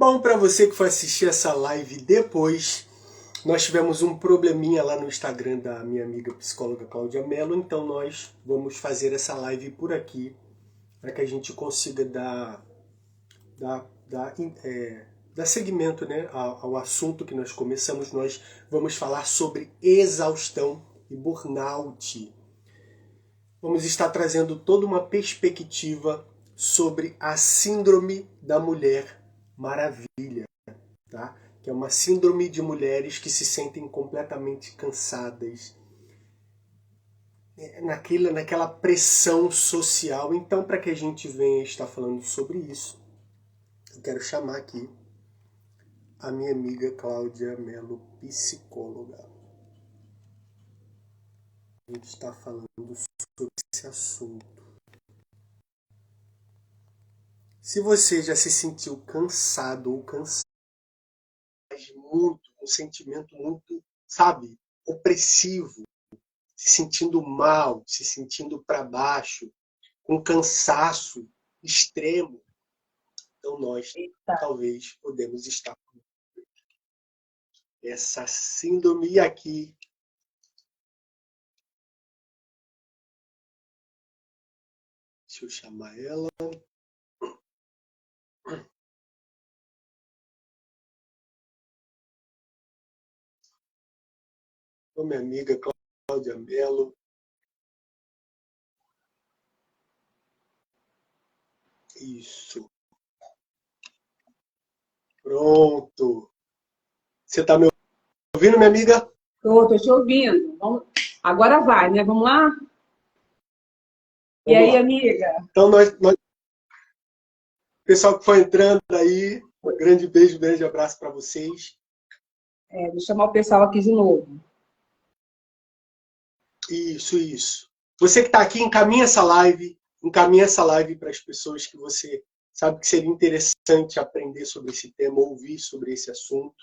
Bom, para você que foi assistir essa live depois, nós tivemos um probleminha lá no Instagram da minha amiga psicóloga Cláudia Mello, então nós vamos fazer essa live por aqui, para que a gente consiga dar seguimento, né, ao assunto que nós começamos. Nós vamos falar sobre exaustão e burnout. Vamos estar trazendo toda uma perspectiva sobre a síndrome da Mulher Maravilha, tá? Que é uma síndrome de mulheres que se sentem completamente cansadas, naquela pressão social. Então, para que a gente venha estar falando sobre isso, eu quero chamar aqui a minha amiga Cláudia Mello, psicóloga. A gente está falando sobre esse assunto. Se você já se sentiu cansado ou cansado, muito, um sentimento muito, sabe, opressivo, se sentindo mal, se sentindo para baixo, com cansaço extremo, então nós talvez podemos estar com essa síndrome aqui. Deixa eu chamar ela. Ô, minha amiga Cláudia Mello. Isso. Pronto. Você está me ouvindo, minha amiga? Tô te ouvindo. Agora vai, né? Vamos lá? E aí, amiga? Então, pessoal que foi entrando aí, um grande beijo, um grande abraço para vocês. Vou chamar o pessoal aqui de novo. Isso. Você que está aqui, encaminha essa live para as pessoas que você sabe que seria interessante aprender sobre esse tema, ouvir sobre esse assunto.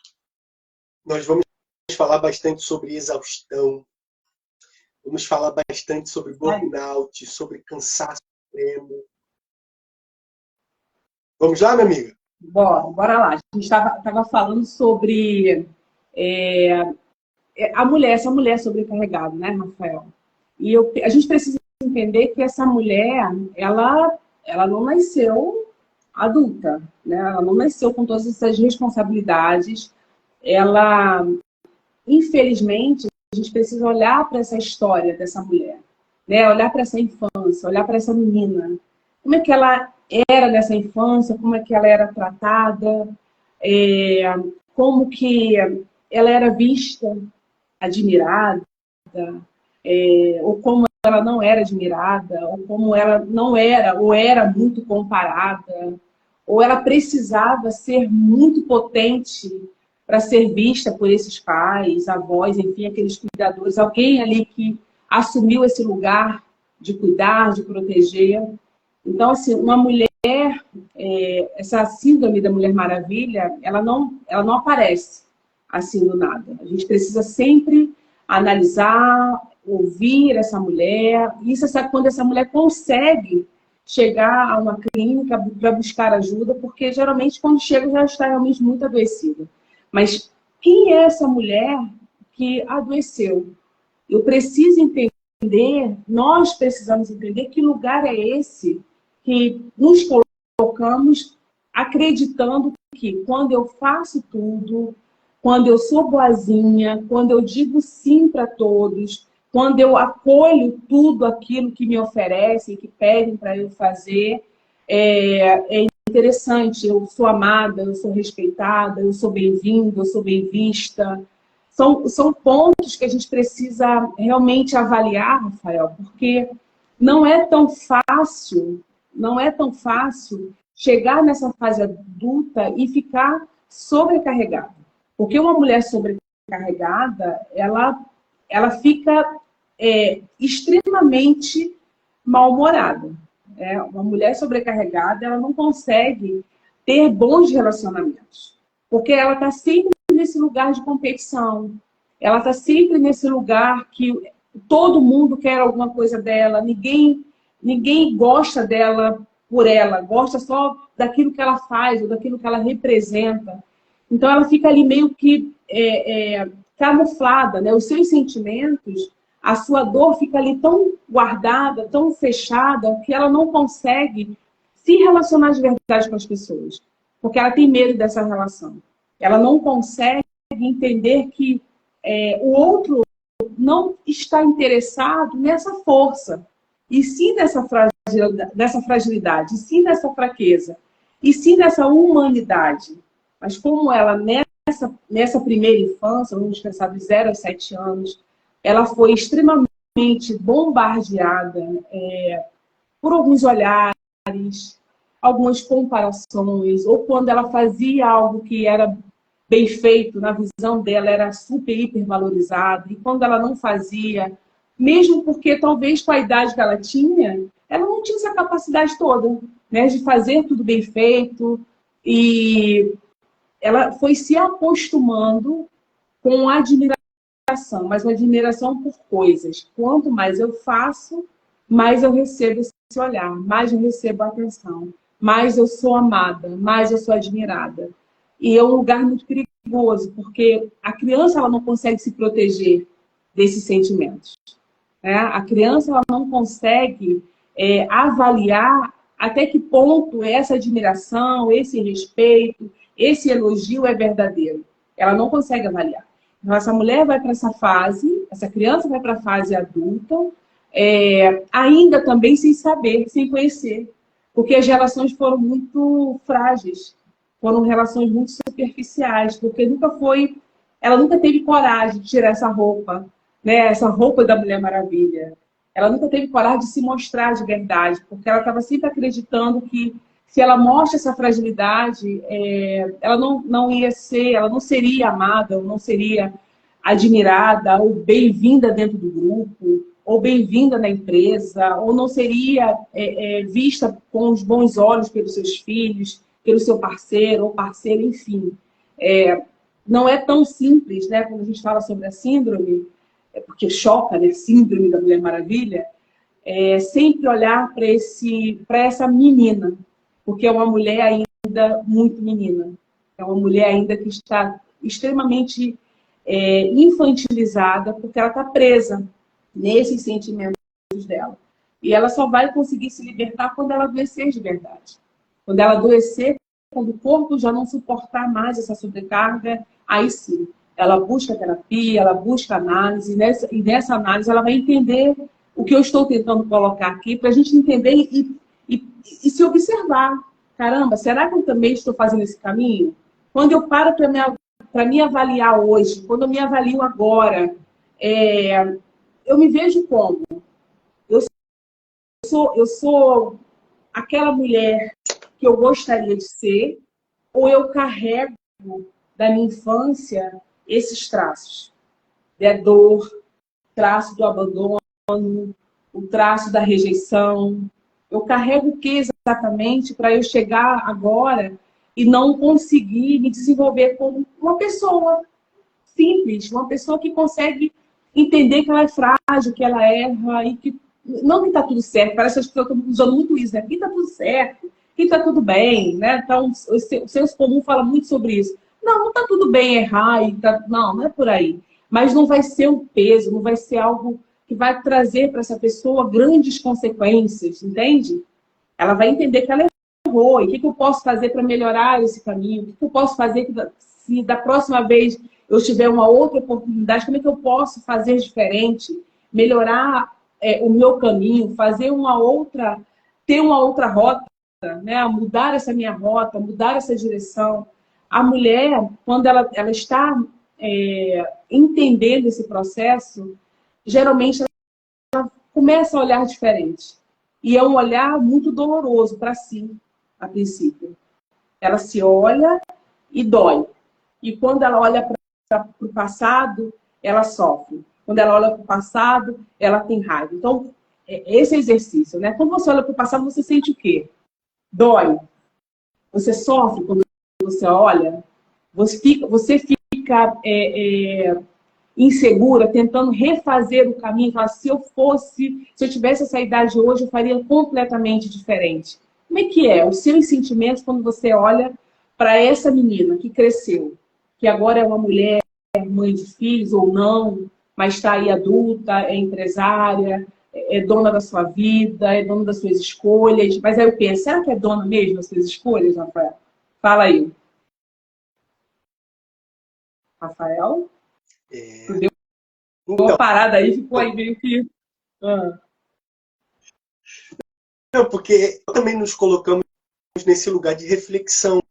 Nós vamos falar bastante sobre exaustão, vamos falar bastante sobre burnout, sobre cansaço extremo. Vamos lá, minha amiga? Bora lá. A gente estava falando sobre essa mulher sobrecarregada, né, Rafael? E a gente precisa entender que essa mulher, ela não nasceu adulta, né? Ela não nasceu com todas essas responsabilidades. Ela, infelizmente, a gente precisa olhar para essa história dessa mulher, né? Olhar para essa infância, olhar para essa menina. Como é que ela era nessa infância, como é que ela era tratada, como que ela era vista, admirada, ou como ela não era admirada, ou como ela não era, ou era muito comparada, ou ela precisava ser muito potente para ser vista por esses pais, avós, enfim, aqueles cuidadores, alguém ali que assumiu esse lugar de cuidar, de proteger. Então, assim, uma mulher, essa síndrome da Mulher Maravilha, ela não aparece assim do nada. A gente precisa sempre analisar, ouvir essa mulher. Isso é quando essa mulher consegue chegar a uma clínica para buscar ajuda, porque geralmente quando chega já está realmente muito adoecida. Mas quem é essa mulher que adoeceu? Eu preciso entender, nós precisamos entender que lugar é esse que nos colocamos acreditando que quando eu faço tudo, quando eu sou boazinha, quando eu digo sim para todos, quando eu acolho tudo aquilo que me oferecem, que pedem para eu fazer, é interessante, eu sou amada, eu sou respeitada, eu sou bem-vinda, eu sou bem-vista. São pontos que a gente precisa realmente avaliar, Rafael, porque não é tão fácil chegar nessa fase adulta e ficar sobrecarregada. Porque uma mulher sobrecarregada, ela fica extremamente mal-humorada. Uma mulher sobrecarregada, ela não consegue ter bons relacionamentos. Porque ela está sempre nesse lugar de competição. Ela está sempre nesse lugar que todo mundo quer alguma coisa dela, ninguém gosta dela por ela, gosta só daquilo que ela faz ou daquilo que ela representa. Então ela fica ali meio que camuflada, né? Os seus sentimentos, a sua dor fica ali tão guardada, tão fechada, que ela não consegue se relacionar de verdade com as pessoas, porque ela tem medo dessa relação. Ela não consegue entender que o outro não está interessado nessa força, e sim nessa fragilidade, e sim nessa fraqueza, e sim nessa humanidade. Mas como ela, nessa primeira infância, vamos pensar de 0 a 7 anos, ela foi extremamente bombardeada por alguns olhares, algumas comparações, ou quando ela fazia algo que era bem feito, na visão dela, era super, hiper valorizado, e quando ela não fazia, mesmo porque talvez com a idade que ela tinha, ela não tinha essa capacidade toda, né, de fazer tudo bem feito, e ela foi se acostumando com a admiração, mas uma admiração por coisas. Quanto mais eu faço, mais eu recebo esse olhar, mais eu recebo a atenção, mais eu sou amada, mais eu sou admirada. E é um lugar muito perigoso, porque a criança ela não consegue se proteger desses sentimentos, né? A criança ela não consegue avaliar até que ponto essa admiração, esse respeito, esse elogio é verdadeiro. Ela não consegue avaliar. Então, essa mulher vai para essa fase, essa criança vai para a fase adulta, ainda também sem saber, sem conhecer. Porque as relações foram muito frágeis, foram relações muito superficiais, porque ela nunca teve coragem de tirar essa roupa, né? Essa roupa da Mulher Maravilha. Ela nunca teve coragem de se mostrar de verdade, porque ela estava sempre acreditando que se ela mostra essa fragilidade, ela ela não seria amada, ou não seria admirada, ou bem-vinda dentro do grupo, ou bem-vinda na empresa, ou não seria vista com os bons olhos pelos seus filhos, pelo seu parceiro ou parceira, enfim. Não é tão simples, né? Quando a gente fala sobre a síndrome, porque choca, né? Síndrome da Mulher Maravilha, sempre olhar para essa menina, porque é uma mulher ainda muito menina. É uma mulher ainda que está extremamente infantilizada, porque ela está presa nesses sentimentos dela. E ela só vai conseguir se libertar quando ela adoecer de verdade. Quando ela adoecer, quando o corpo já não suportar mais essa sobrecarga, aí sim, ela busca terapia, ela busca análise, e nessa análise ela vai entender o que eu estou tentando colocar aqui, para a gente entender e se observar. Caramba, será que eu também estou fazendo esse caminho? Quando eu paro para me avaliar hoje, quando eu me avalio agora, eu me vejo como? Eu sou aquela mulher que eu gostaria de ser, ou eu carrego da minha infância esses traços? Dor, traço do abandono, o traço da rejeição. Eu carrego o que exatamente para eu chegar agora e não conseguir me desenvolver como uma pessoa simples, uma pessoa que consegue entender que ela é frágil, que ela erra e que não que está tudo certo. Parece que as pessoas estão usando muito isso, né? Que está tudo certo, que está tudo bem, né? Então, o senso comum fala muito sobre isso. Não está tudo bem errar, não é por aí. Mas não vai ser um peso, não vai ser algo que vai trazer para essa pessoa grandes consequências, entende? Ela vai entender que ela errou, e o que eu posso fazer para melhorar esse caminho, o que eu posso fazer se da próxima vez eu tiver uma outra oportunidade, como é que eu posso fazer diferente, melhorar o meu caminho, ter uma outra rota, né? Mudar essa minha rota, mudar essa direção. A mulher, quando ela está entendendo esse processo, geralmente ela começa a olhar diferente. E é um olhar muito doloroso para si, a princípio. Ela se olha e dói. E quando ela olha para o passado, ela sofre. Quando ela olha para o passado, ela tem raiva. Então, esse exercício, né? Quando você olha para o passado, você sente o quê? Dói. Você sofre quando você olha. Você fica insegura, tentando refazer o caminho. Fala, se eu tivesse essa idade hoje, eu faria completamente diferente. Como é que é os seus sentimentos quando você olha para essa menina que cresceu, que agora é uma mulher, mãe de filhos ou não, mas está aí adulta, é empresária, é dona da sua vida, é dona das suas escolhas. Mas aí eu penso, será que é dona mesmo das suas escolhas, Rafael? Fala aí. Rafael? Tu É, deu uma então, parada aí, ficou aí meio que... Ah. não, porque também nos colocamos nesse lugar de reflexão,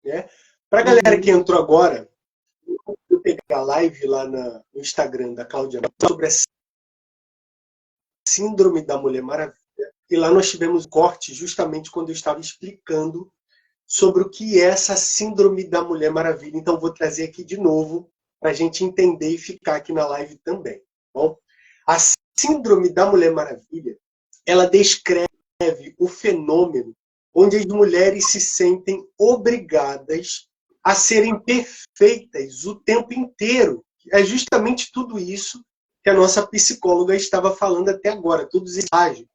né? Para a galera que Uhum. entrou agora, eu peguei a live lá no Instagram da Cláudia sobre a síndrome da Mulher Maravilha. E lá nós tivemos um corte justamente quando eu estava explicando sobre o que é essa síndrome da Mulher Maravilha. Então vou trazer aqui de novo para a gente entender e ficar aqui na live também. Tá bom? A síndrome da Mulher Maravilha, ela descreve o fenômeno onde as mulheres se sentem obrigadas a serem perfeitas o tempo inteiro. É justamente tudo isso que a nossa psicóloga estava falando até agora, todos os estágios.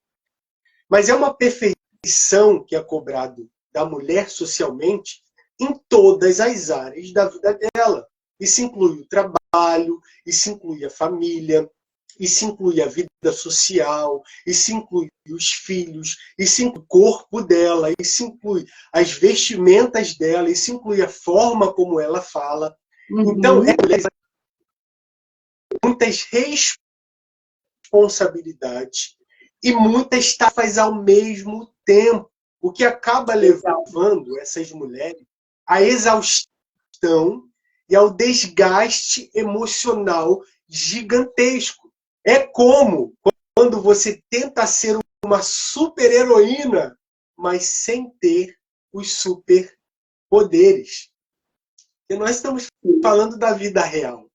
Mas é uma perfeição que é cobrado da mulher socialmente em todas as áreas da vida dela. Isso inclui o trabalho, isso inclui a família, isso inclui a vida social, isso inclui os filhos, isso inclui o corpo dela, isso inclui as vestimentas dela, isso inclui a forma como ela fala. Então, Uhum. muitas responsabilidades e muitas tarefas ao mesmo tempo, o que acaba Exato. levando essas mulheres à exaustão e ao desgaste emocional gigantesco. É como quando você tenta ser uma super-heroína, mas sem ter os superpoderes. E nós estamos falando da vida real.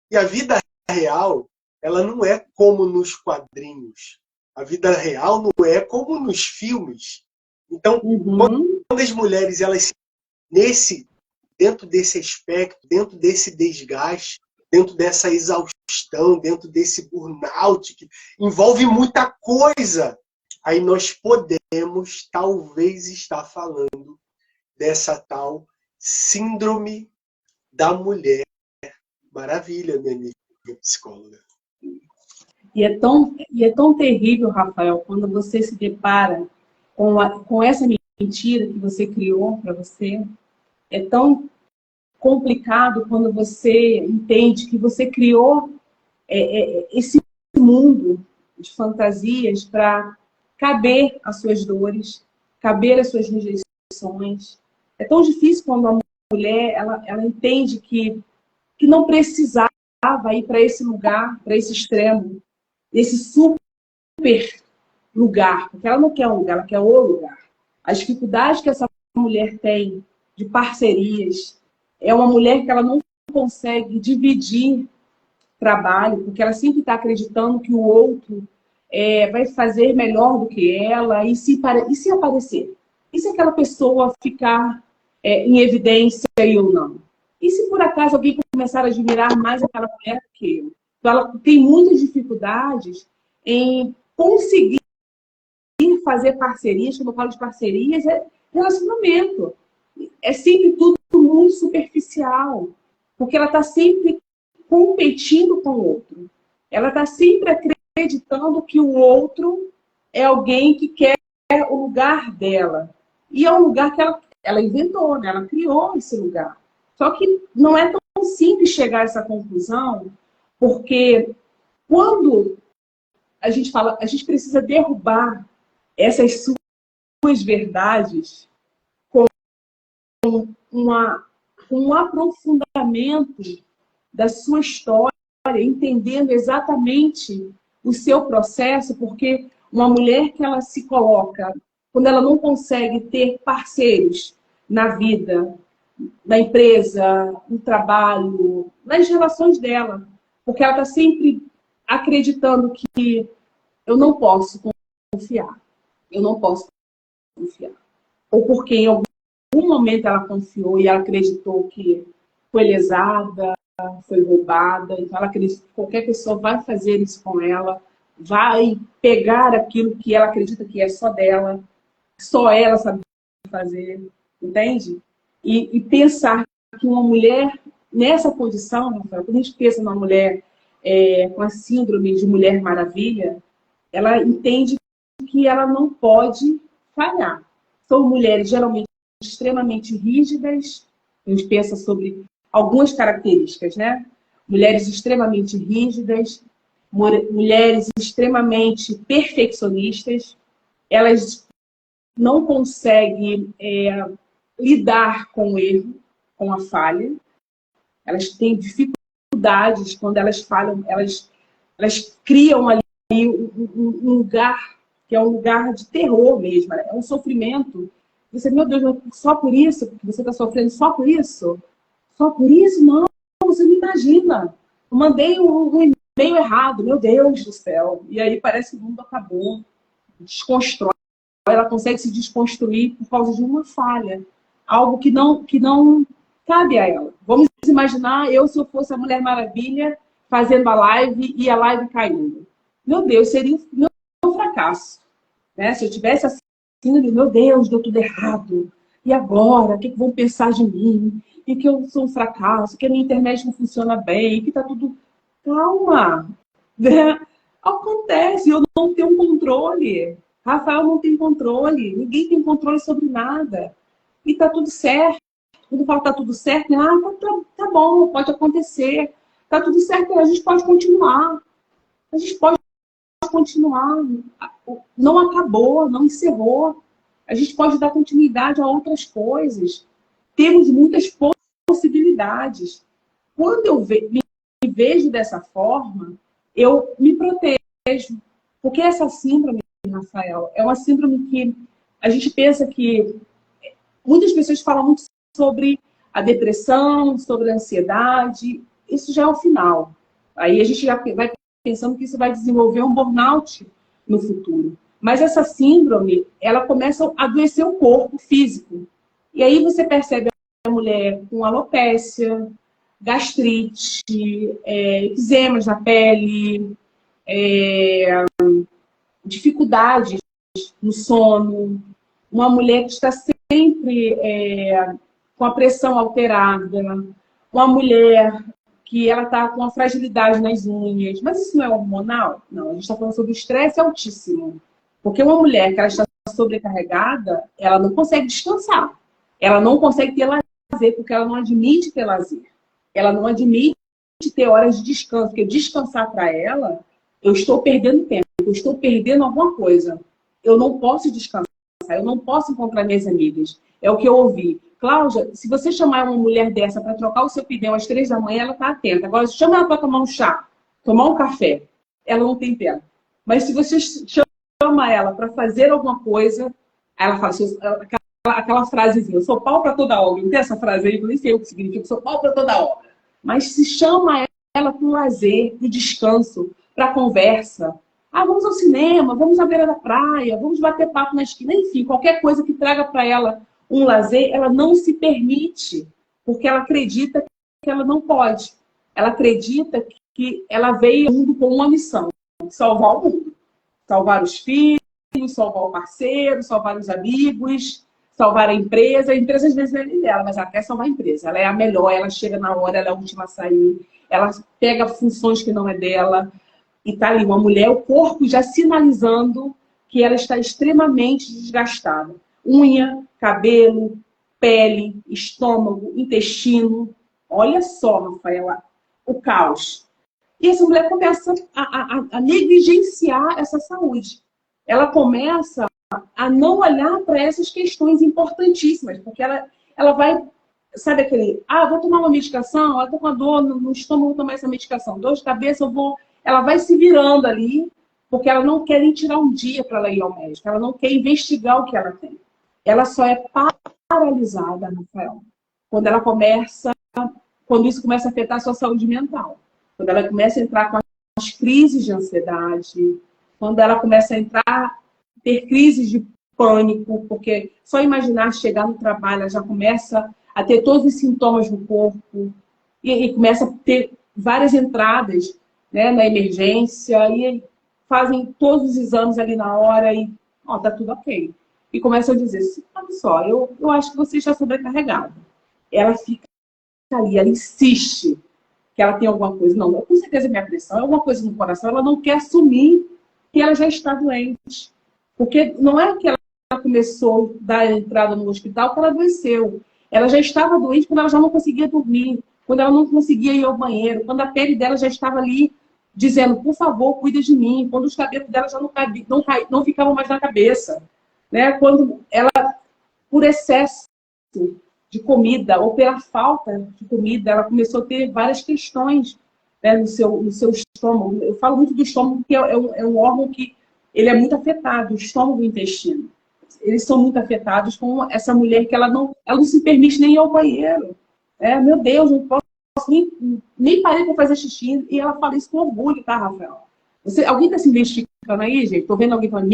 E a vida real, ela não é como nos quadrinhos. A vida real não é como nos filmes. Então, Uhum. quando as mulheres, elas nesse dentro desse aspecto, dentro desse desgaste, dentro dessa exaustão, dentro desse burnout que envolve muita coisa, aí nós podemos talvez estar falando dessa tal síndrome da mulher maravilha, minha amiga psicóloga. E é tão terrível, Rafael, quando você se depara com essa mentira que você criou para você. É tão complicado quando você entende que você criou esse mundo de fantasias para caber às suas dores, caber às suas rejeições. É tão difícil quando a mulher ela entende que não precisava ir para esse lugar, para esse extremo, esse super lugar, porque ela não quer um lugar, ela quer o lugar. As dificuldades que essa mulher tem de parcerias, é uma mulher que ela não consegue dividir trabalho, porque ela sempre está acreditando que o outro vai fazer melhor do que ela, e se aparecer? E se aquela pessoa ficar em evidência e eu não? E se por acaso alguém começar a admirar mais aquela mulher do que eu? Então ela tem muitas dificuldades em conseguir fazer parcerias. Quando eu falo de parcerias, é relacionamento. É sempre tudo muito superficial, porque ela está sempre competindo com o outro. Ela está sempre acreditando que o outro é alguém que quer o lugar dela. E é um lugar que ela inventou, né? Ela criou esse lugar. Só que não é tão simples chegar a essa conclusão, porque quando a gente fala, a gente precisa derrubar essas suas verdades uma, um aprofundamento da sua história, entendendo exatamente o seu processo, porque uma mulher que ela se coloca, quando ela não consegue ter parceiros na vida, na empresa, no trabalho, nas relações dela, porque ela está sempre acreditando que eu não posso confiar, eu não posso confiar. Ou porque em algum momento ela confiou e ela acreditou que foi lesada, foi roubada, então ela acredita que qualquer pessoa vai fazer isso com ela, vai pegar aquilo que ela acredita que é só dela. só ela sabe fazer, entende? E pensar que uma mulher nessa posição, Rafael, quando a gente pensa numa mulher com a síndrome de Mulher Maravilha, ela entende que ela não pode falhar. São mulheres geralmente extremamente rígidas, a gente pensa sobre algumas características, né? Mulheres extremamente rígidas, mulheres extremamente perfeccionistas, elas não conseguem lidar com o erro, com a falha, elas têm dificuldades quando elas falham, elas criam ali um lugar que é um lugar de terror mesmo, é um sofrimento. Você, meu Deus, só por isso? Porque você está sofrendo só por isso? Só por isso? Não, você não imagina. Eu mandei um e-mail errado, meu Deus do céu. E aí parece que o mundo acabou. Desconstrói. Ela consegue se desconstruir por causa de uma falha. Algo que não cabe a ela. Vamos imaginar se eu fosse a Mulher Maravilha fazendo a live e a live caindo. Meu Deus, seria um fracasso. Né? Se eu tivesse assim, meu Deus, deu tudo errado. E agora? O que vão pensar de mim? E que eu sou um fracasso, que a minha internet não funciona bem, que tá tudo... Calma! Né? Acontece, eu não tenho um controle. Rafael não tem controle. Ninguém tem controle sobre nada. E tá tudo certo. Quando fala tá tudo certo, tá bom, pode acontecer. Tá tudo certo, a gente pode continuar. A gente pode continuar. Não acabou, não encerrou. A gente pode dar continuidade a outras coisas. Temos muitas possibilidades. Quando eu me vejo dessa forma, eu me protejo. Porque essa síndrome, Rafael, é uma síndrome que a gente pensa que... Muitas pessoas falam muito sobre a depressão, sobre a ansiedade. Isso já é o final. Aí a gente já vai pensando que isso vai desenvolver um burnout no futuro. Mas essa síndrome, ela começa a adoecer o corpo físico. E aí você percebe a mulher com alopécia, gastrite, eczemas na pele, dificuldades no sono, uma mulher que está sempre com a pressão alterada, uma mulher que ela está com a fragilidade nas unhas. Mas isso não é hormonal? Não, a gente está falando sobre o estresse altíssimo. Porque uma mulher que ela está sobrecarregada, ela não consegue descansar. Ela não consegue ter lazer, porque ela não admite ter lazer. Ela não admite ter horas de descanso, porque descansar para ela, eu estou perdendo tempo, eu estou perdendo alguma coisa. Eu não posso descansar, eu não posso encontrar minhas amigas. É o que eu ouvi. Cláudia, se você chamar uma mulher dessa para trocar o seu pneu às 3 da manhã, ela está atenta. Agora, se chama ela para tomar um chá, tomar um café, ela não tem tempo. Mas se você chama ela para fazer alguma coisa, ela fala aquela frasezinha, eu sou pau para toda obra. Não tem essa frase aí? Eu nem sei o que significa, eu sou pau para toda obra. Mas se chama ela para o lazer, para o descanso, para a conversa. Vamos ao cinema, vamos à beira da praia, vamos bater papo na esquina. Enfim, qualquer coisa que traga para ela um lazer, ela não se permite, porque ela acredita que ela não pode. Ela acredita que ela veio ao mundo com uma missão, salvar o mundo. Salvar os filhos, salvar o parceiro, salvar os amigos, salvar a empresa. A empresa às vezes não é nem dela, mas ela quer salvar a empresa. Ela é a melhor, ela chega na hora, ela é a última a sair, ela pega funções que não é dela. E tá ali uma mulher, o corpo já sinalizando que ela está extremamente desgastada. Unha, cabelo, pele, estômago, intestino. Olha só, Rafaela, o caos. E essa mulher começa a negligenciar essa saúde. Ela começa a não olhar para essas questões importantíssimas, porque ela vai, sabe aquele, vou tomar uma medicação, estou com a dor no estômago, vou tomar essa medicação, dor de cabeça, eu vou... Ela vai se virando ali, porque ela não quer nem tirar um dia para ela ir ao médico, ela não quer investigar o que ela tem. Ela só é paralisada, Rafael, quando isso começa a afetar a sua saúde mental. Quando ela começa a entrar com as crises de ansiedade, quando ela começa a ter crises de pânico, porque só imaginar chegar no trabalho, ela já começa a ter todos os sintomas no corpo e começa a ter várias entradas, né, na emergência e fazem todos os exames ali na hora e tá tudo ok. e começam a dizer assim, olha só, eu acho que você está sobrecarregado. Ela fica ali, ela insiste que ela tem alguma coisa. Não, com certeza minha pressão é alguma coisa no coração, ela não quer assumir que ela já está doente. Porque não é que ela começou a dar entrada no hospital que ela adoeceu. Ela já estava doente quando ela já não conseguia dormir, quando ela não conseguia ir ao banheiro, quando a pele dela já estava ali dizendo, por favor, cuida de mim, quando os cabelos dela já não ficavam mais na cabeça. Né? Quando ela, por excesso de comida ou pela falta de comida, ela começou a ter várias questões, né, no seu estômago. Eu falo muito do estômago porque é um órgão que ele é muito afetado, o estômago e o intestino. Eles são muito afetados com essa mulher que ela não se permite nem ir ao banheiro. Meu Deus, não posso nem parei para fazer xixi. E ela fala isso com orgulho, tá, Rafael? Alguém está se identificando aí, gente? Estou vendo alguém falando,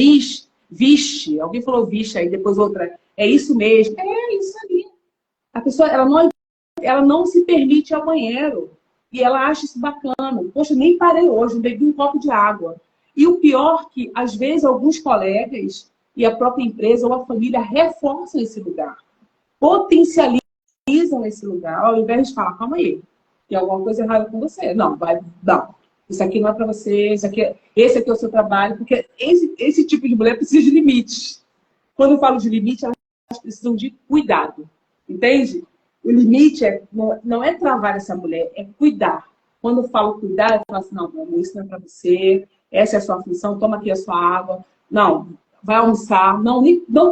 vixe. Alguém falou vixe aí, depois outra. É isso mesmo. É isso ali. A pessoa, ela não se permite ir ao banheiro. E ela acha isso bacana. Poxa, nem parei hoje, bebi um copo de água. E o pior que, às vezes, alguns colegas e a própria empresa ou a família reforçam esse lugar. Potencializam esse lugar, ao invés de falar, calma aí, tem alguma coisa errada com você. Não, não. Isso aqui não é para você, esse aqui é o seu trabalho, porque esse tipo de mulher precisa de limites. Quando eu falo de limite, elas precisam de cuidado. Entende? O limite não é travar essa mulher, é cuidar. Quando eu falo cuidar, eu falo assim, não, meu amor, isso não é para você, essa é a sua função, toma aqui a sua água. Não, vai almoçar. Não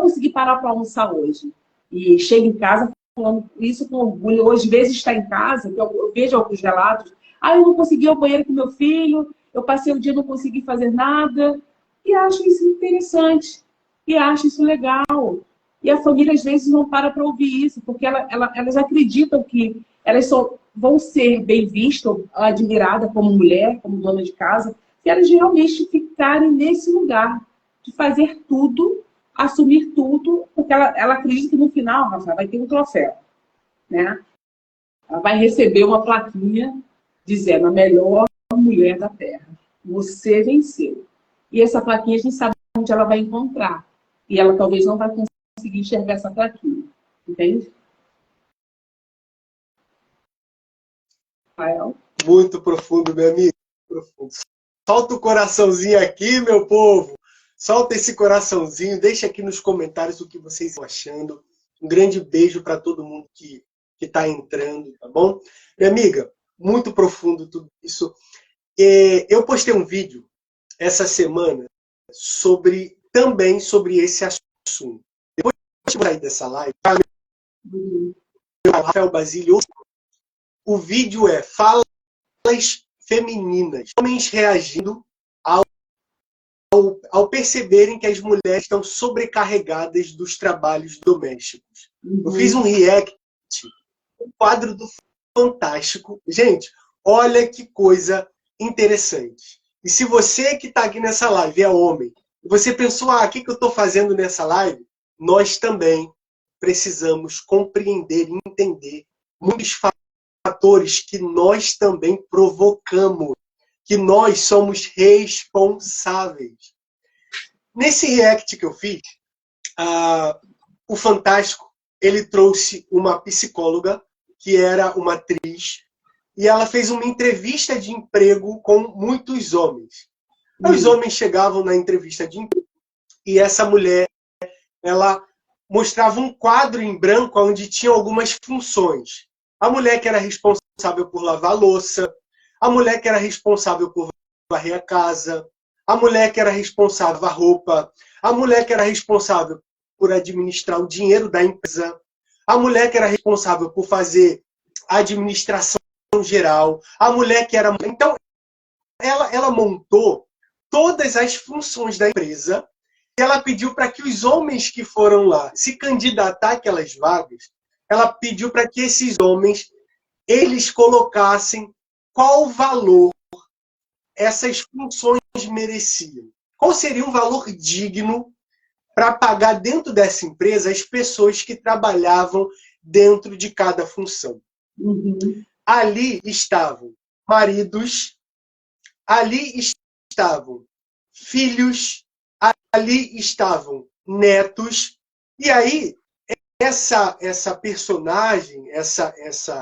consegui parar para almoçar hoje. E chega em casa falando isso com orgulho. Hoje, às vezes, está em casa, eu vejo alguns relatos. Eu não consegui ir ao banheiro com meu filho, eu passei o dia e não consegui fazer nada. E acho isso interessante. E acho isso legal. E a família, às vezes, não para ouvir isso, porque elas acreditam que elas só vão ser bem vistas, admiradas como mulher, como dona de casa, se elas realmente ficarem nesse lugar de fazer tudo, assumir tudo, porque ela acredita que no final, Rafa, vai ter um troféu. Né? Ela vai receber uma plaquinha dizendo a melhor mulher da Terra. Você venceu. E essa plaquinha a gente sabe onde ela vai encontrar. E ela talvez não vai conseguir enxergar essa plaquinha. Entende? Rafael? Muito profundo, meu amigo. Profundo. Solta o coraçãozinho aqui, meu povo. Solta esse coraçãozinho. Deixa aqui nos comentários o que vocês estão achando. Um grande beijo para todo mundo que está entrando, tá bom? Minha amiga, muito profundo tudo isso. Eu postei um vídeo essa semana também sobre esse assunto. Depois de sair dessa live, Rafael Basílio, o vídeo é falas femininas, homens reagindo ao perceberem que as mulheres estão sobrecarregadas dos trabalhos domésticos. Eu fiz um react, um quadro do Fantástico. Gente, olha que coisa interessante. E se você que está aqui nessa live é homem, e você pensou, o que eu estou fazendo nessa live? Nós também precisamos compreender e entender muitos fatores que nós também provocamos, que nós somos responsáveis. Nesse react que eu fiz, o Fantástico, ele trouxe uma psicóloga, que era uma atriz, e ela fez uma entrevista de emprego com muitos homens. Os homens chegavam na entrevista de emprego, e essa mulher, ela mostrava um quadro em branco onde tinha algumas funções. A mulher que era responsável por lavar a louça, a mulher que era responsável por varrer a casa, a mulher que era responsável por lavar a roupa, a mulher que era responsável por administrar o dinheiro da empresa, a mulher que era responsável por fazer a administração geral, a mulher que era... Então, ela montou todas as funções da empresa e ela pediu para que os homens que foram lá se candidatar àquelas vagas, ela pediu para que esses homens, eles colocassem qual valor essas funções mereciam. Qual seria um valor digno para pagar dentro dessa empresa as pessoas que trabalhavam dentro de cada função. Ali estavam maridos, ali estavam filhos, ali estavam netos, E aí, essa personagem, essa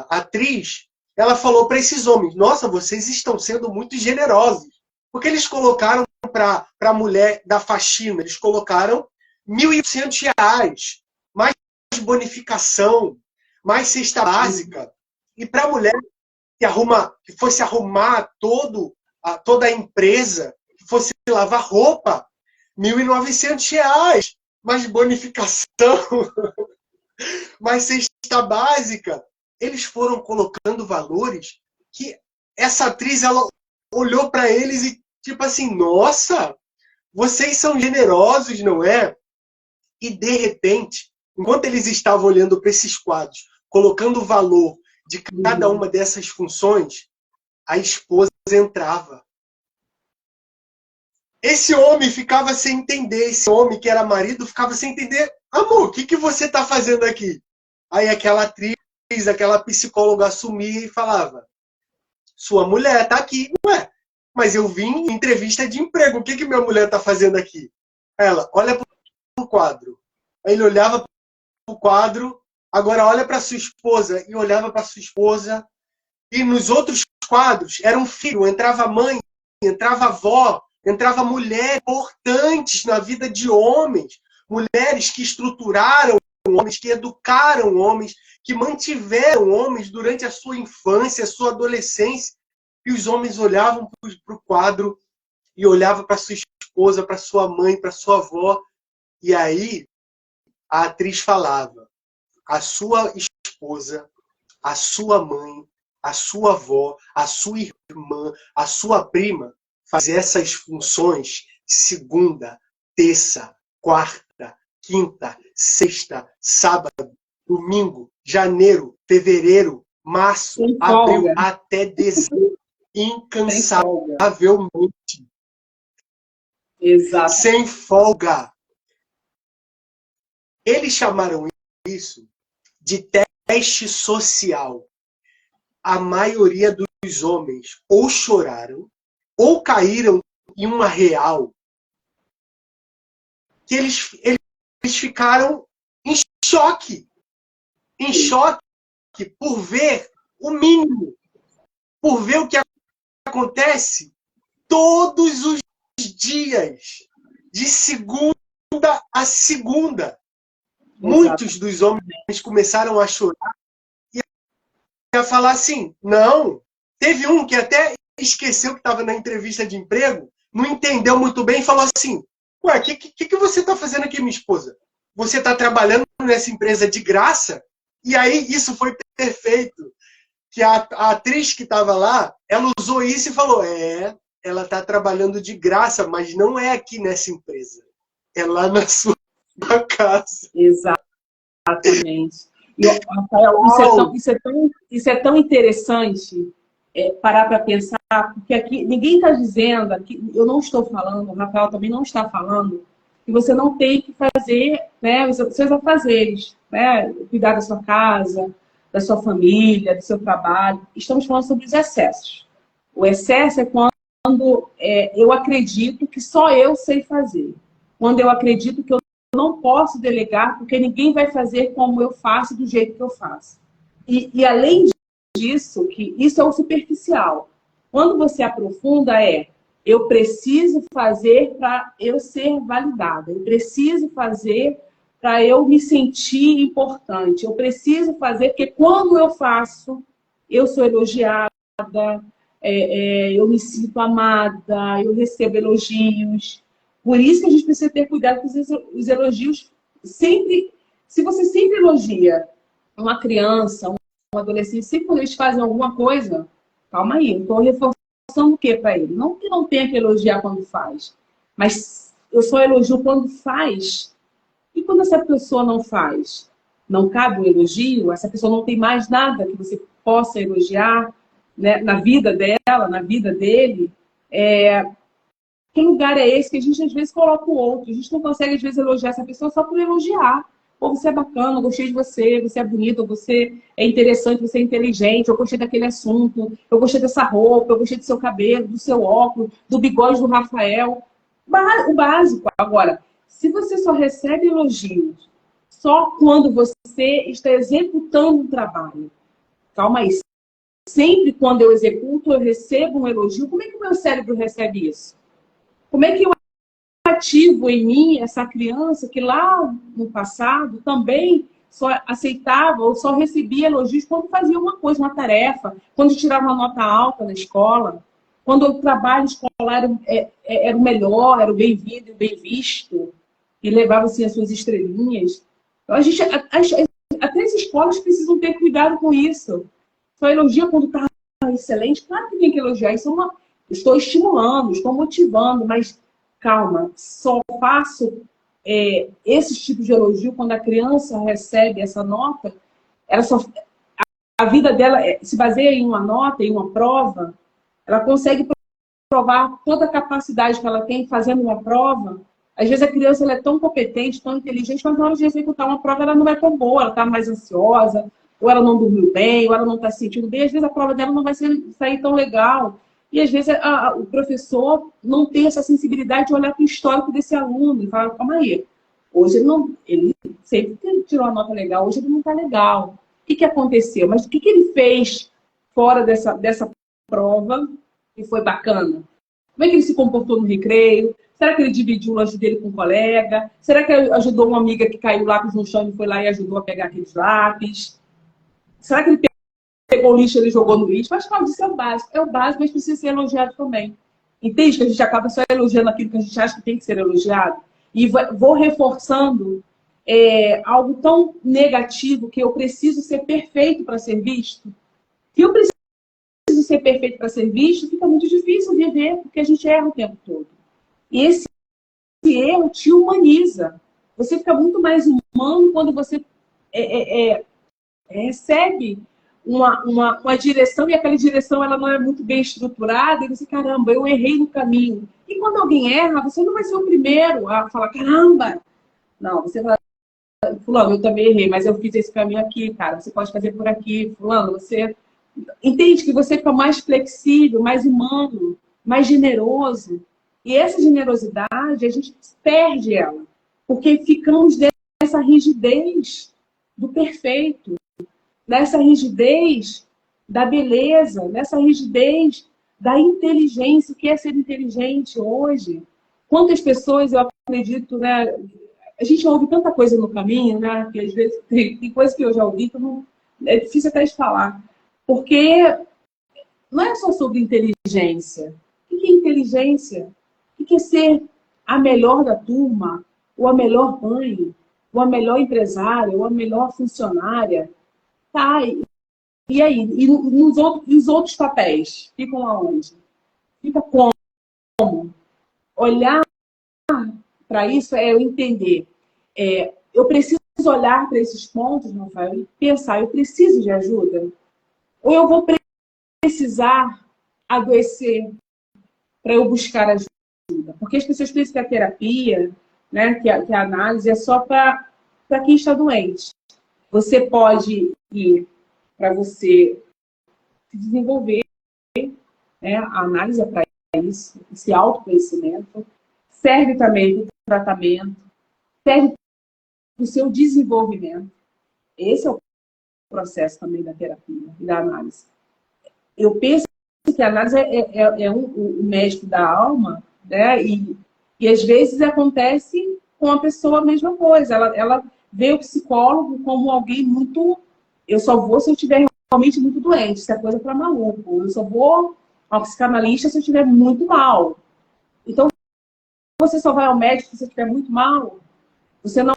atriz, ela falou para esses homens: nossa, vocês estão sendo muito generosos. Porque eles colocaram para a mulher da faxina, eles colocaram R$ 1.800, mais bonificação, mais cesta básica. E para a mulher que fosse arrumar toda a empresa, que fosse lavar roupa, R$ 1.900, mais bonificação, mais cesta básica. Eles foram colocando valores que essa atriz, ela olhou para eles e tipo assim, nossa, vocês são generosos, não é? E de repente, enquanto eles estavam olhando para esses quadros, colocando o valor de cada uma dessas funções, a esposa entrava. Esse homem ficava sem entender, esse homem que era marido ficava sem entender. Amor, o que você está fazendo aqui? Aí aquela atriz, aquela psicóloga assumia e falava: sua mulher está aqui. Ué, mas eu vim em entrevista de emprego, o que minha mulher está fazendo aqui? Ela, olha para o quadro. Aí ele olhava para o quadro, agora olha para sua esposa, e olhava para sua esposa. E nos outros quadros, era um filho, entrava mãe, entrava avó, entrava mulheres importantes na vida de homens, mulheres que estruturaram homens, que educaram homens, que mantiveram homens durante a sua infância, a sua adolescência. E os homens olhavam para o quadro e olhavam para sua esposa, para sua mãe, para sua avó. E aí a atriz falava: a sua esposa, a sua mãe, a sua avó, a sua irmã, a sua prima fazia essas funções segunda, terça, quarta, quinta, sexta, sábado, domingo, janeiro, fevereiro, março, abril, até dezembro, incansavelmente. Exato. Sem folga. Eles chamaram isso de teste social. A maioria dos homens ou choraram, ou caíram em uma real, que eles ficaram em choque por ver o mínimo, por ver o que acontece todos os dias, de segunda a segunda. Muitos dos homens começaram a chorar e a falar assim: não. Teve um que até esqueceu que estava na entrevista de emprego, não entendeu muito bem e falou assim: ué, o que você está fazendo aqui, minha esposa? Você está trabalhando nessa empresa de graça? E aí isso foi perfeito. Que a atriz que estava lá, ela usou isso e falou: ela está trabalhando de graça, mas não é aqui nessa empresa. É lá na sua casa. Exatamente. E, Rafael, isso é tão interessante parar para pensar, porque aqui ninguém está dizendo, aqui, eu não estou falando, o Rafael também não está falando, que você não tem que fazer, né, os seus afazeres, né, cuidar da sua casa, da sua família, do seu trabalho. Estamos falando sobre os excessos. O excesso é quando eu acredito que só eu sei fazer. Quando eu acredito que eu não posso delegar, porque ninguém vai fazer como eu faço, do jeito que eu faço. E além disso, que isso é o superficial. Quando você aprofunda, eu preciso fazer para eu ser validada. Eu preciso fazer para eu me sentir importante. Eu preciso fazer, porque quando eu faço, eu sou elogiada, eu me sinto amada, eu recebo elogios. Por isso que a gente precisa ter cuidado com os elogios. Sempre, se você sempre elogia uma criança, um adolescente, sempre quando eles fazem alguma coisa, calma aí, eu estou reforçando o que para ele? Não que não tenha que elogiar quando faz, mas eu só elogio quando faz. E quando essa pessoa não faz? Não cabe o elogio? Essa pessoa não tem mais nada que você possa elogiar, né, na vida dela, na vida dele. Que lugar é esse que a gente às vezes coloca o outro? A gente não consegue às vezes elogiar essa pessoa só por elogiar. Ou você é bacana, eu gostei de você, você é bonito, você é interessante, você é inteligente, eu gostei daquele assunto, eu gostei dessa roupa, eu gostei do seu cabelo, do seu óculos, do bigode do Rafael. O básico. Agora, se você só recebe elogios só quando você está executando um trabalho. Calma aí. Sempre quando eu executo, eu recebo um elogio. Como é que o meu cérebro recebe isso? Como é que eu ativo em mim essa criança que lá no passado também só aceitava ou só recebia elogios quando fazia uma coisa, uma tarefa, quando tirava uma nota alta na escola, quando o trabalho escolar era o melhor, era o bem-vindo e o bem-visto, e levava assim, as suas estrelinhas. Então, até as escolas precisam ter cuidado com isso. Só elogia quando está excelente. Claro que tem que elogiar. Estou estimulando, estou motivando, mas calma, só faço esses tipos de elogio quando a criança recebe essa nota. A vida dela se baseia em uma nota, em uma prova. Ela consegue provar toda a capacidade que ela tem fazendo uma prova. Às vezes a criança ela é tão competente, tão inteligente, mas na hora de executar uma prova ela não é tão boa, ela está mais ansiosa, ou ela não dormiu bem, ou ela não está se sentindo bem. Às vezes a prova dela não vai sair tão legal. E às vezes o professor não tem essa sensibilidade de olhar para o histórico desse aluno e falar, calma aí, hoje ele sempre tirou uma nota legal, hoje ele não está legal. O que aconteceu? Mas o que ele fez fora dessa prova que foi bacana? Como é que ele se comportou no recreio? Será que ele dividiu o lanche dele com um colega? Será que ele ajudou uma amiga que caiu lápis no chão e foi lá e ajudou a pegar aqueles lápis? Será que ele pegou o lixo e ele jogou no lixo? Mas, claro, isso é o básico, mas precisa ser elogiado também. Entende que a gente acaba só elogiando aquilo que a gente acha que tem que ser elogiado? E vou reforçando algo tão negativo que eu preciso ser perfeito para ser visto. Se eu preciso ser perfeito para ser visto, fica muito difícil viver, porque a gente erra o tempo todo. E esse erro te humaniza. Você fica muito mais humano quando você recebe uma direção e aquela direção ela não é muito bem estruturada e você, caramba, eu errei no caminho. E quando alguém erra, você não vai ser o primeiro a falar, caramba! Não, você vai, fulano, eu também errei, mas eu fiz esse caminho aqui, cara, você pode fazer por aqui, fulano, você... Entende que você fica mais flexível, mais humano, mais generoso. E essa generosidade, a gente perde ela, porque ficamos nessa rigidez do perfeito, nessa rigidez da beleza, nessa rigidez da inteligência. O que é ser inteligente hoje? Quantas pessoas, eu acredito, né? A gente ouve tanta coisa no caminho, né? Que às vezes tem coisas que eu já ouvi que é difícil até de falar. Porque não é só sobre inteligência. O que é inteligência? O que é ser a melhor da turma? Ou a melhor mãe? Ou a melhor empresária? Ou a melhor funcionária? Tá, e aí? E os outros papéis? Ficam aonde? Fica como? Olhar para isso é eu entender. Eu preciso olhar para esses pontos, Rafael, e pensar, eu preciso de ajuda? Ou eu vou precisar adoecer para eu buscar ajuda? Porque as pessoas pensam que a terapia, né, que a análise é só para quem está doente. Você pode ir para você se desenvolver, né? A análise é para isso, esse autoconhecimento. Serve também para o tratamento, serve para o seu desenvolvimento. Esse é o processo também da terapia e da análise. Eu penso que a análise é o médico da alma, né? E às vezes acontece com a pessoa a mesma coisa. Ela vê o psicólogo como alguém muito... Eu só vou se eu estiver realmente muito doente, isso é coisa para maluco. Eu só vou ao psicanalista se eu estiver muito mal. Então, você só vai ao médico se você estiver muito mal? Você não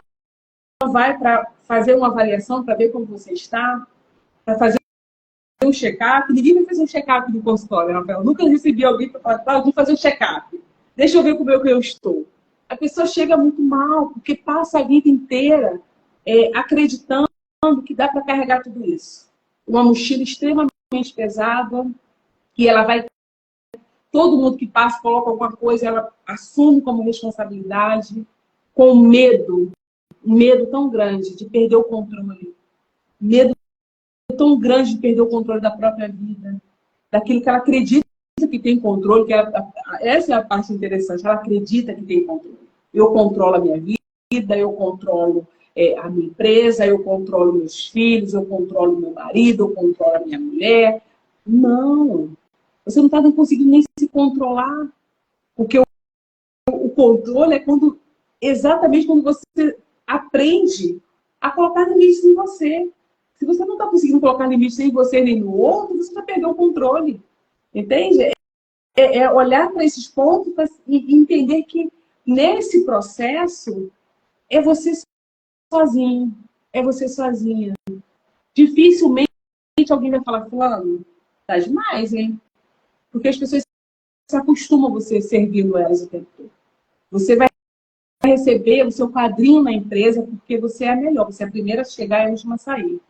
vai para fazer uma avaliação para ver como você está? Para fazer um check-up? Ninguém vai fazer um check-up no consultório, Rafael. Eu nunca recebi alguém para falar, vou fazer um check-up. Deixa eu ver como eu estou. A pessoa chega muito mal, porque passa a vida inteira acreditando que dá para carregar tudo isso. Uma mochila extremamente pesada, que ela vai... Todo mundo que passa, coloca alguma coisa, ela assume como responsabilidade, com medo. Um medo tão grande de perder o controle. Medo tão grande de perder o controle da própria vida. Daquilo que ela acredita que tem controle, essa é a parte interessante, ela acredita que tem controle. Eu controlo a minha vida, eu controlo a minha empresa, eu controlo meus filhos, eu controlo meu marido, eu controlo a minha mulher. Não, você não está conseguindo nem se controlar, porque o controle é exatamente quando você aprende a colocar limites em você. Se você não está conseguindo colocar limites em você nem no outro, você vai perder o controle. Entende? É olhar para esses pontos e entender que nesse processo é você sozinho, é você sozinha. Dificilmente alguém vai falar, fulano, tá demais, hein? Porque as pessoas se acostumam a você servindo elas o tempo todo. Você vai receber o seu padrinho na empresa porque você é a melhor, você é a primeira a chegar e a última a sair.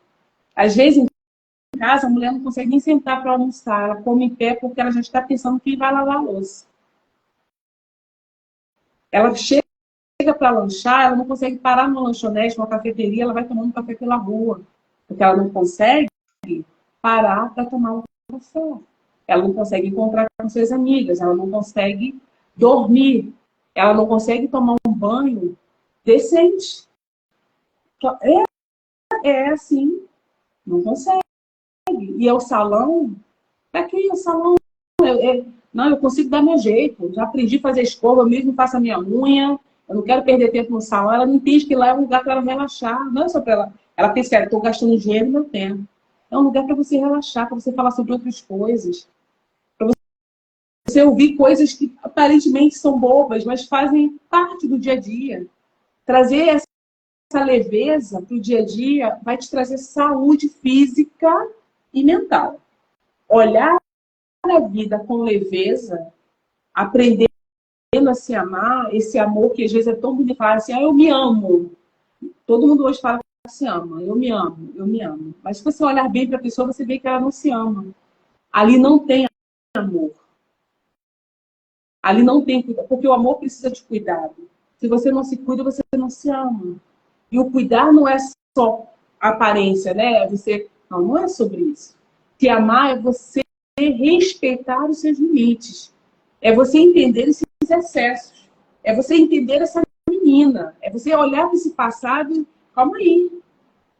Às vezes, em casa, a mulher não consegue nem sentar para almoçar, ela come em pé porque ela já está pensando quem vai lavar a louça. Ela chega para lanchar, ela não consegue parar numa lanchonete, numa cafeteria, ela vai tomando café pela rua, porque ela não consegue parar para tomar um café. Ela não consegue encontrar com suas amigas, ela não consegue dormir, ela não consegue tomar um banho decente. É assim, não consegue. E é o salão, para que o salão? Não, eu consigo dar meu jeito, já aprendi a fazer escova, eu mesmo faço a minha unha, eu não quero perder tempo no salão. Ela não entende que lá é um lugar para ela relaxar, não é só para ela. Ela pensa que estou gastando dinheiro e meu tempo. É um lugar para você relaxar, para você falar sobre outras coisas. Para você ouvir coisas que aparentemente são bobas, mas fazem parte do dia a dia. Trazer essa leveza para o dia a dia vai te trazer saúde física e mental. Olhar a vida com leveza, aprendendo a se amar, esse amor que às vezes é tão bonito, falar assim, eu me amo. Todo mundo hoje fala que se ama, eu me amo, eu me amo. Mas se você olhar bem para a pessoa, você vê que ela não se ama. Ali não tem amor. Ali não tem cuidado, porque o amor precisa de cuidado. Se você não se cuida, você não se ama. E o cuidar não é só aparência, né? Não é sobre isso. Se amar é você respeitar os seus limites. É você entender esses excessos. É você entender essa menina. É você olhar para esse passado e, calma aí.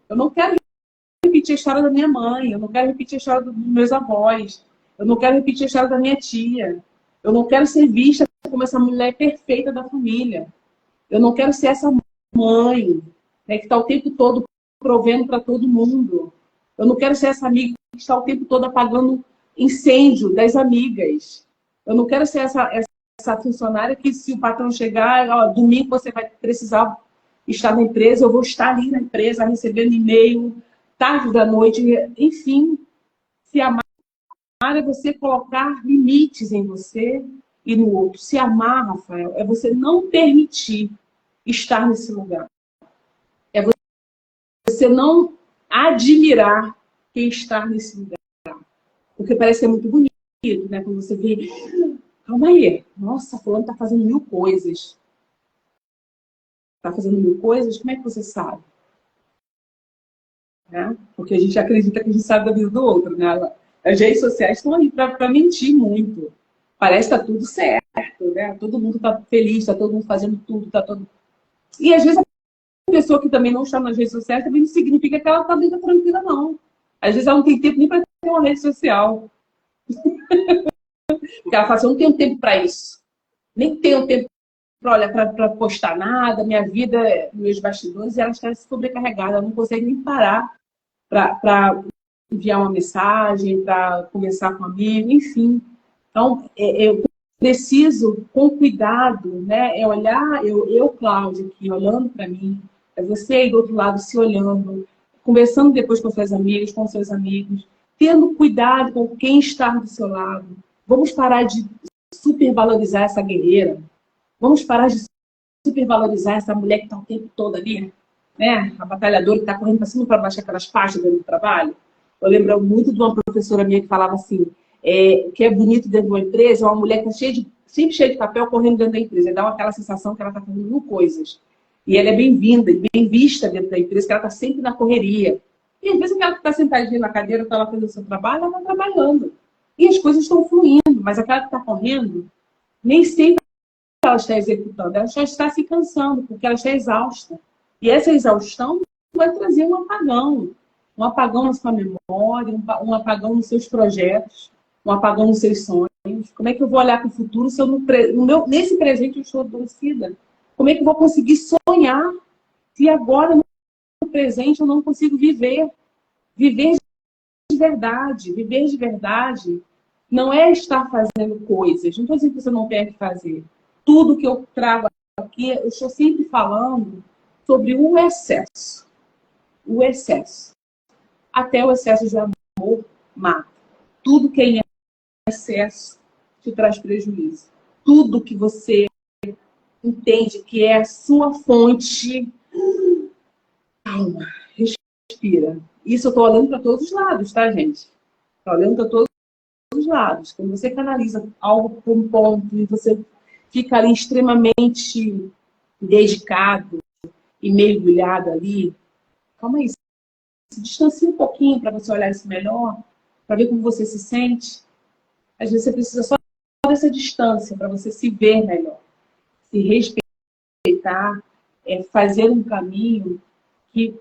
Eu não quero repetir a história da minha mãe. Eu não quero repetir a história dos meus avós. Eu não quero repetir a história da minha tia. Eu não quero ser vista como essa mulher perfeita da família. Eu não quero ser essa mãe, né, que está o tempo todo provendo para todo mundo. Eu não quero ser essa amiga que está o tempo todo apagando incêndio das amigas. Eu não quero ser essa funcionária que, se o patrão chegar, ó, domingo você vai precisar estar na empresa, eu vou estar ali na empresa recebendo e-mail, tarde da noite, enfim. Se amar é você colocar limites em você e no outro. Se amar, Rafael, é você não permitir estar nesse lugar. É você não admirar quem está nesse lugar. Porque parece ser muito bonito, né? Quando você vê, calma aí, nossa, fulano está fazendo 1000 coisas. Está fazendo 1000 coisas? Como é que você sabe? Né? Porque a gente acredita que a gente sabe da vida do outro, né? As redes sociais estão aí para mentir muito. Parece que está tudo certo, né? Todo mundo está feliz, está todo mundo fazendo tudo, está todo... E às vezes a pessoa que também não está nas redes sociais também não significa que ela está bem tranquila, não. Às vezes ela não tem tempo nem para ter uma rede social. Porque ela fala assim, eu não tenho tempo para isso. Nem tenho tempo para postar nada, minha vida, meus bastidores, ela está sobrecarregada, ela não consegue nem parar para enviar uma mensagem, para conversar com um amigo, enfim. Então, eu preciso, com cuidado, né? É olhar, Cláudia, aqui, olhando para mim, é você aí do outro lado se olhando, conversando depois com suas amigas, com seus amigos, tendo cuidado com quem está do seu lado. Vamos parar de supervalorizar essa guerreira. Vamos parar de supervalorizar essa mulher que está o tempo todo ali, né? A batalhadora que está correndo para cima e para baixo aquelas faixas dentro do trabalho. Eu lembro muito de uma professora minha que falava assim, que é bonito dentro de uma empresa, é uma mulher que está sempre cheia de papel correndo dentro da empresa. Dá aquela sensação que ela está fazendo 1000 coisas. E ela é bem-vinda e bem vista dentro da empresa, que ela está sempre na correria. E às vezes aquela que está sentadinha na cadeira, está lá fazendo o seu trabalho, ela está trabalhando. E as coisas estão fluindo, mas aquela que está correndo, nem sempre ela está executando, ela já está se cansando, porque ela está exausta. E essa exaustão vai trazer um apagão na sua memória, um apagão nos seus projetos, um apagão nos seus sonhos. Como é que eu vou olhar para o futuro se eu nesse presente eu estou adoecida? Como é que eu vou conseguir sonhar se agora, no presente, eu não consigo viver? Viver de verdade. Viver de verdade não é estar fazendo coisas. Não estou dizendo que você não tem que fazer. Tudo que eu trago aqui, eu estou sempre falando sobre o excesso. O excesso. Até o excesso de amor mata. Tudo que é em excesso te traz prejuízo. Tudo que você entende que é a sua fonte, calma, respira. Isso eu estou olhando para todos os lados, tá, gente? Estou olhando para todos os lados. Quando você canaliza algo por um ponto e você fica ali extremamente dedicado e mergulhado ali, calma aí, se distancia um pouquinho para você olhar isso melhor, para ver como você se sente. Às vezes você precisa só dessa distância para você se ver melhor, se respeitar, fazer um caminho que,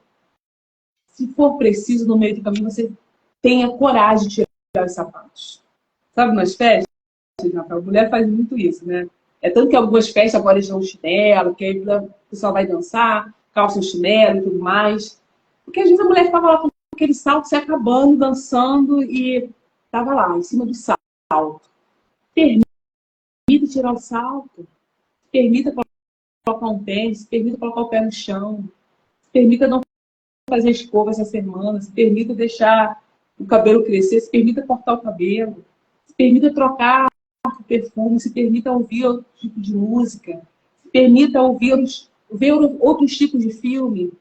se for preciso, no meio do caminho, você tenha coragem de tirar os sapatos. Sabe, nas festas, a mulher faz muito isso, né? É tanto que algumas festas agora eles dão chinelo, que aí o pessoal vai dançar, calça um chinelo e tudo mais. Porque às vezes a mulher ficava lá com aquele salto se acabando, dançando, e estava lá, em cima do salto. Permita tirar o salto, permita colocar um tênis, permita colocar o pé no chão, permita não fazer escova essa semana, se permita deixar o cabelo crescer, se permita cortar o cabelo, se permita trocar o perfume, se permita ouvir outro tipo de música, se permita ver outros tipos de filme,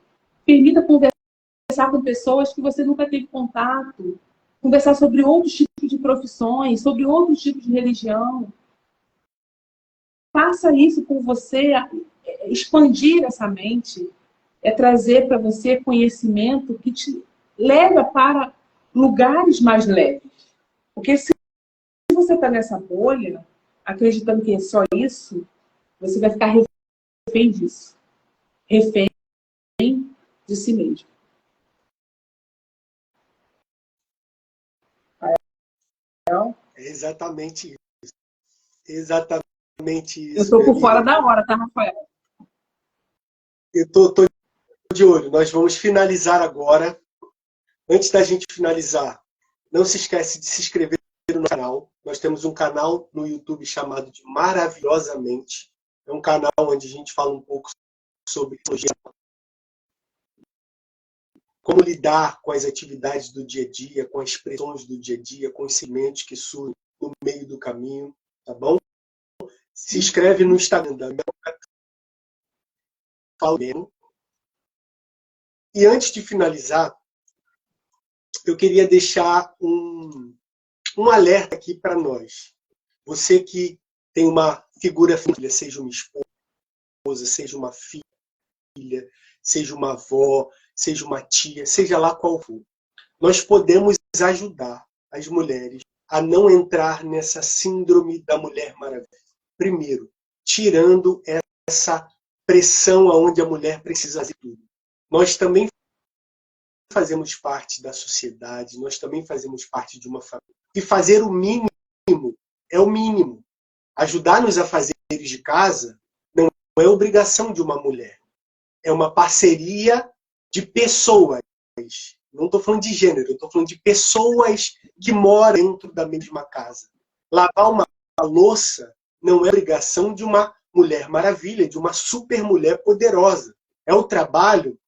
permita conversar com pessoas que você nunca teve contato, conversar sobre outros tipos de profissões, sobre outros tipos de religião. Faça isso com você, expandir essa mente, trazer para você conhecimento que te leva para lugares mais leves. Porque se você está nessa bolha, acreditando que é só isso, você vai ficar refém disso. Refém de si mesmo. É exatamente isso. Exatamente Eu isso, estou minha por fora amiga. da hora, tá, Rafael? Eu tô de olho. Nós vamos finalizar agora. Antes da gente finalizar, não se esquece de se inscrever no canal. Nós temos um canal no YouTube chamado de Maravilhosamente. É um canal onde a gente fala um pouco sobre como lidar com as atividades do dia a dia, com as expressões do dia a dia, com os sentimentos que surgem no meio do caminho, tá bom? Se inscreve no Instagram da Mel. E antes de finalizar, eu queria deixar um alerta aqui para nós. Você que tem uma figura filha, seja uma esposa, seja uma filha, seja uma avó, seja uma tia, seja lá qual for. Nós podemos ajudar as mulheres a não entrar nessa síndrome da Mulher Maravilha. Primeiro, tirando essa pressão aonde a mulher precisa fazer tudo. Nós também fazemos parte da sociedade, nós também fazemos parte de uma família. E fazer o mínimo é o mínimo. Ajudar-nos a fazer de casa não é obrigação de uma mulher. É uma parceria de pessoas. Não estou falando de gênero, estou falando de pessoas que moram dentro da mesma casa. Lavar uma louça não é obrigação de uma mulher maravilha, de uma super mulher poderosa. É o trabalho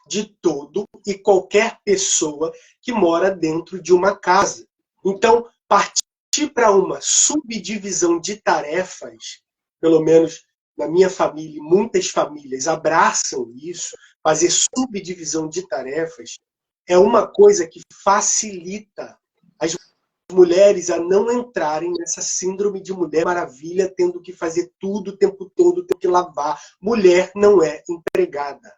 de todo e qualquer pessoa que mora dentro de uma casa. Então, partir para uma subdivisão de tarefas, pelo menos na minha família, muitas famílias abraçam isso, fazer subdivisão de tarefas, é uma coisa que facilita as mulheres a não entrarem nessa síndrome de Mulher Maravilha, tendo que fazer tudo o tempo todo, tendo que lavar. Mulher não é empregada.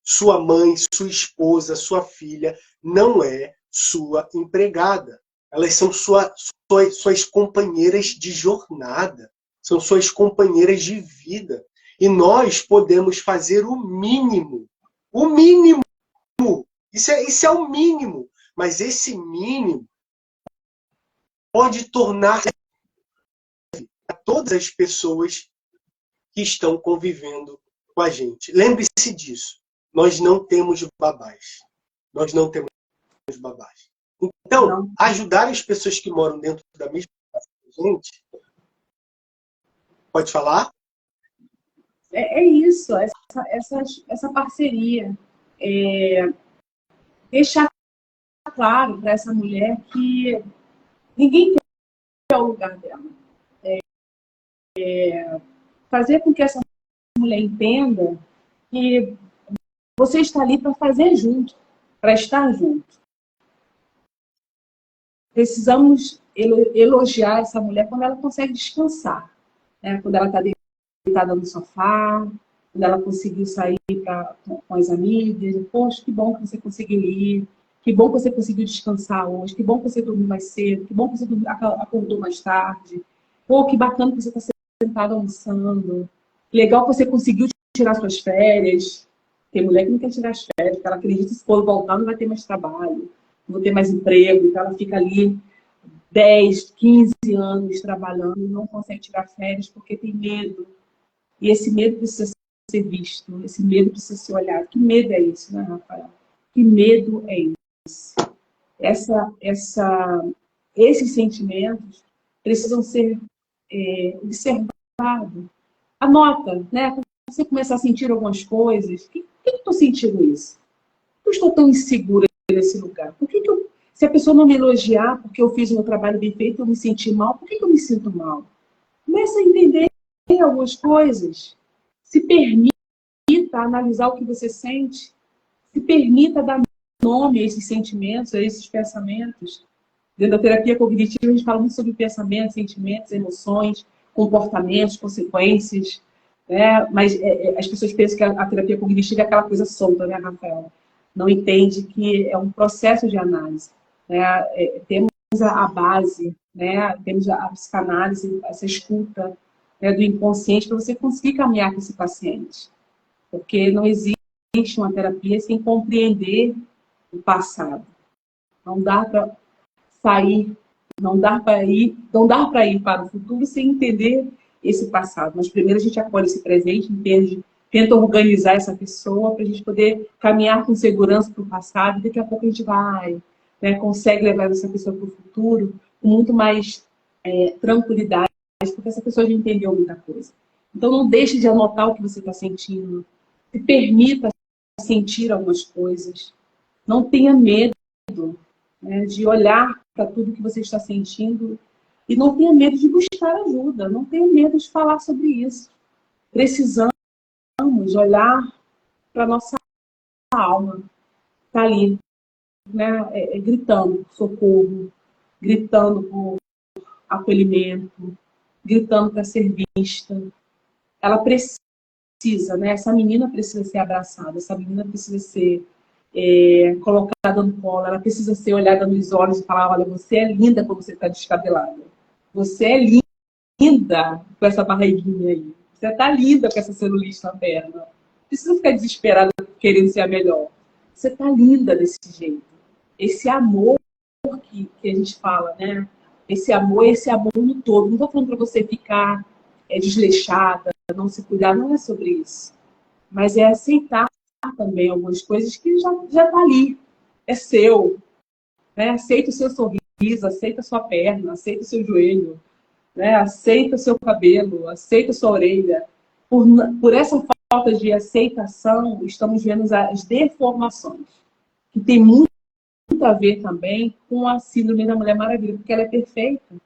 Sua mãe, sua esposa, sua filha não é sua empregada. Elas são suas companheiras de jornada, são suas companheiras de vida. E nós podemos fazer o mínimo. O mínimo. Isso é o mínimo. Mas esse mínimo pode tornar a todas as pessoas que estão convivendo com a gente. Lembre-se disso. Nós não temos babás. Nós não temos babás. Então, ajudar as pessoas que moram dentro da mesma casa que a gente. Pode falar? É isso, essa parceria. Deixar claro para essa mulher que ninguém quer o lugar dela. Fazer com que essa mulher entenda que você está ali para fazer junto, para estar junto. Precisamos elogiar essa mulher quando ela consegue descansar, né? Quando ela está deitada no sofá, quando ela conseguiu sair com as amigas. Poxa, que bom que você conseguiu ir, que bom que você conseguiu descansar hoje, que bom que você dormiu mais cedo, que bom que você acordou mais tarde. Pô, que bacana que você está sentado almoçando. Legal que você conseguiu tirar suas férias. Tem mulher que não quer tirar as férias, porque ela acredita que se for voltar não vai ter mais trabalho, não vou ter mais emprego, então ela fica ali 10, 15 anos trabalhando e não consegue tirar férias porque tem medo. E esse medo precisa ser visto, esse medo precisa ser olhado. Que medo é esse, né, Rafael? Que medo é esse? Esses sentimentos precisam ser observados. Anota, né? Quando você começar a sentir algumas coisas, por que eu estou sentindo isso? Por que eu estou tão insegura nesse lugar? Se a pessoa não me elogiar porque eu fiz o meu trabalho bem feito, eu me senti mal, por que eu me sinto mal? Começa a entender algumas coisas. Se permita analisar o que você sente. Se permita dar nome a esses sentimentos, a esses pensamentos. Dentro da terapia cognitiva, a gente fala muito sobre pensamentos, sentimentos, emoções, comportamentos, consequências. Né? Mas as pessoas pensam que a terapia cognitiva é aquela coisa solta, né, Rafael? Não entende que é um processo de análise. Né? Temos a base, né? Temos a psicanálise, essa escuta, né, do inconsciente para você conseguir caminhar com esse paciente. Porque não existe uma terapia sem compreender o passado. Não dá para sair, não dá para ir para o futuro sem entender esse passado. Mas primeiro a gente acolhe esse presente, entende, tenta organizar essa pessoa para a gente poder caminhar com segurança para o passado. E daqui a pouco a gente vai, né, consegue levar essa pessoa para o futuro com muito mais tranquilidade, porque essa pessoa já entendeu muita coisa. Então não deixe de anotar o que você está sentindo. Se permita sentir algumas coisas. Não tenha medo, né, de olhar para tudo que você está sentindo e não tenha medo de buscar ajuda. Não tenha medo de falar sobre isso. Precisamos olhar para a nossa alma. Está ali, né, gritando por socorro, gritando por acolhimento, gritando para ser vista. Ela precisa, né? Essa menina precisa ser abraçada, essa menina precisa ser colocada no colo, ela precisa ser olhada nos olhos e falar: olha, você é linda como você está descabelada. Você é linda com essa barriguinha aí. Você está linda com essa celulite na perna. Não precisa ficar desesperada querendo ser a melhor. Você está linda desse jeito. Esse amor que a gente fala, né? Esse amor no todo. Não estou falando para você ficar desleixada, não se cuidar, não é sobre isso. Mas é aceitar também algumas coisas que já está ali. É seu. Né? Aceita o seu sorriso, aceita a sua perna, aceita o seu joelho, né? Aceita o seu cabelo, aceita a sua orelha. Por essa falta de aceitação, estamos vendo as deformações, que tem muito a ver também com a síndrome da Mulher Maravilha, porque ela é perfeita.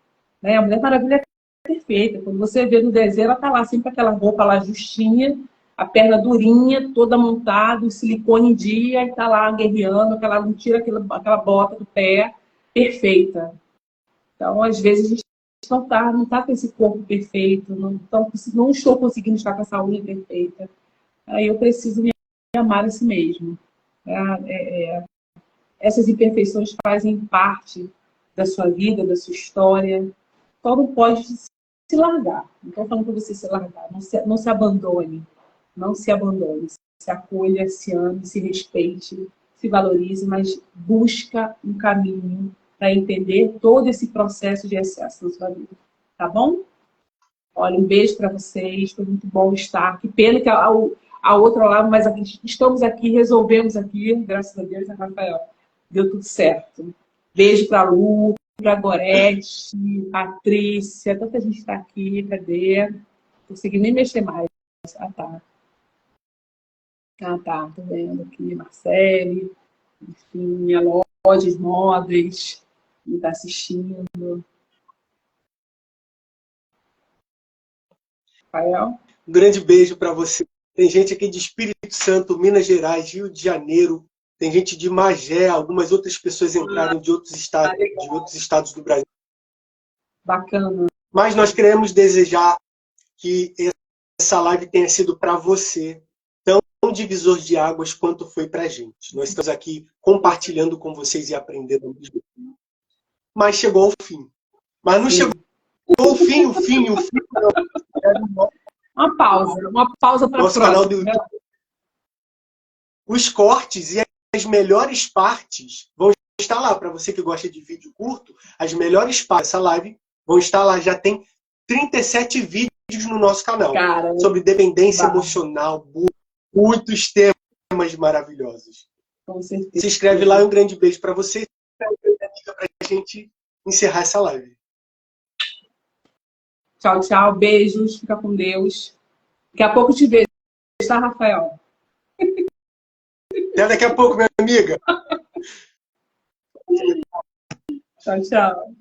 Né? A Mulher Maravilha é perfeita. Quando você vê no desenho, ela está lá sempre com aquela roupa lá justinha, a perna durinha, toda montada, o silicone em dia, e está lá guerreando, não tira aquela bota do pé, perfeita. Então, às vezes, a gente não tá com esse corpo perfeito, não estou conseguindo estar com essa unha perfeita. Aí eu preciso me amar a si mesmo. Essas imperfeições fazem parte da sua vida, da sua história. Só não pode se largar. Não estou falando para você se largar. Não se abandone. Não se abandone. Se acolha, se ame, se respeite, se valorize, mas busca um caminho para entender todo esse processo de excesso na sua vida. Tá bom? Olha, um beijo para vocês. Foi muito bom estar. Que pena que a outra lá, mas aqui, estamos aqui, resolvemos aqui, graças a Deus, né, Rafael? Deu tudo certo. Beijo para a Lu, para a Gorete, Patrícia, tanta gente está aqui, cadê? Não consegui nem mexer mais. Ah, tá. Ah, tá, tô vendo aqui, Marcele, enfim, a Lojas Móveis, que está assistindo. Rafael? Um grande beijo para você. Tem gente aqui de Espírito Santo, Minas Gerais, Rio de Janeiro, tem gente de Magé, algumas outras pessoas entraram de outros estados do Brasil. Bacana. Mas nós queremos desejar que essa live tenha sido para você tão divisor de águas quanto foi para a gente. Nós estamos aqui compartilhando com vocês e aprendendo. Mas chegou ao fim. Mas não chegou ao fim, o fim. Uma pausa para nosso canal do YouTube. Os cortes e as melhores partes vão estar lá. Para você que gosta de vídeo curto, as melhores partes dessa live vão estar lá. Já tem 37 vídeos no nosso canal. Cara, sobre dependência emocional, muitos temas maravilhosos. Com certeza. Se inscreve lá e um grande beijo para você. Para a gente encerrar essa live. Tchau, tchau. Beijos. Fica com Deus. Daqui a pouco te vejo, tá, Rafael? Até daqui a pouco, minha amiga. Tchau, tchau.